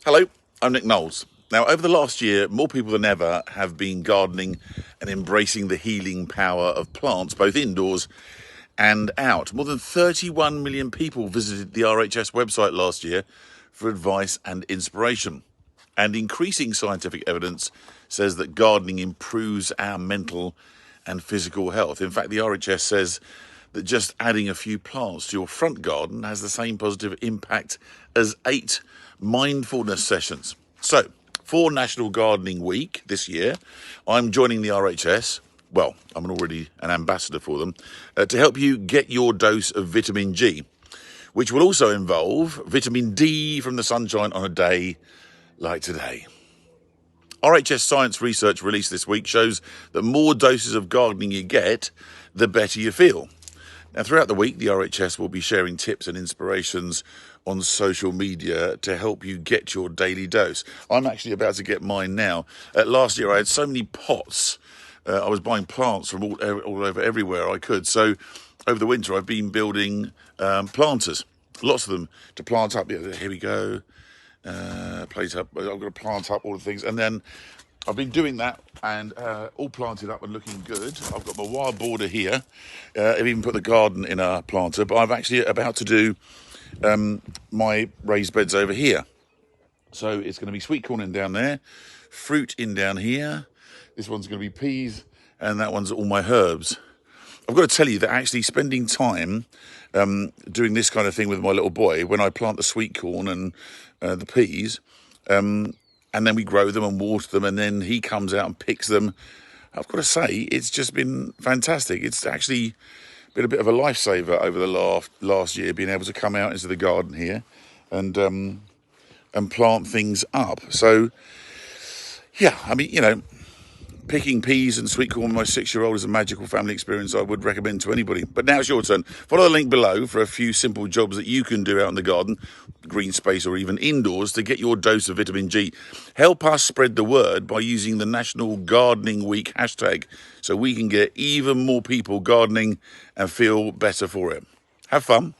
Hello, I'm Nick Knowles. Now, over the last year, more people than ever have been gardening and embracing the healing power of plants, both indoors and out. More than 31 million people visited the RHS website last year for advice and inspiration. And increasing scientific evidence says that gardening improves our mental and physical health. In fact, the RHS says that just adding a few plants to your front garden has the same positive impact as 8 mindfulness sessions. So, for National Gardening Week this year, I'm joining the RHS. Well, I'm already an ambassador for them, to help you get your dose of vitamin G, which will also involve vitamin D from the sunshine on a day like today. RHS science research released this week shows that more doses of gardening you get, the better you feel. Now, throughout the week, the RHS will be sharing tips and inspirations on social media to help you get your daily dose. I'm actually about to get mine now. Last year, I had so many pots. I was buying plants from all over everywhere I could. So over the winter, I've been building planters, lots of them to plant up. Yeah, here we go. Plate up. I've got to plant up all the things, and then I've been doing that and all planted up and looking good. I've got my wild border here. I've even put the garden in a planter, but I'm actually about to do my raised beds over here. So it's going to be sweet corn in down there, fruit in down here. This one's going to be peas, and that one's all my herbs. I've got to tell you that actually spending time doing this kind of thing with my little boy, when I plant the sweet corn and the peas, and then we grow them and water them, and then he comes out and picks them, I've got to say, it's just been fantastic. It's actually been a bit of a lifesaver over the last year, being able to come out into the garden here and plant things up. So, yeah, I mean, picking peas and sweet corn with my 6-year-old is a magical family experience I would recommend to anybody. But now it's your turn. Follow the link below for a few simple jobs that you can do out in the garden, green space, or even indoors to get your dose of vitamin G. Help us spread the word by using the National Gardening Week hashtag so we can get even more people gardening and feel better for it. Have fun.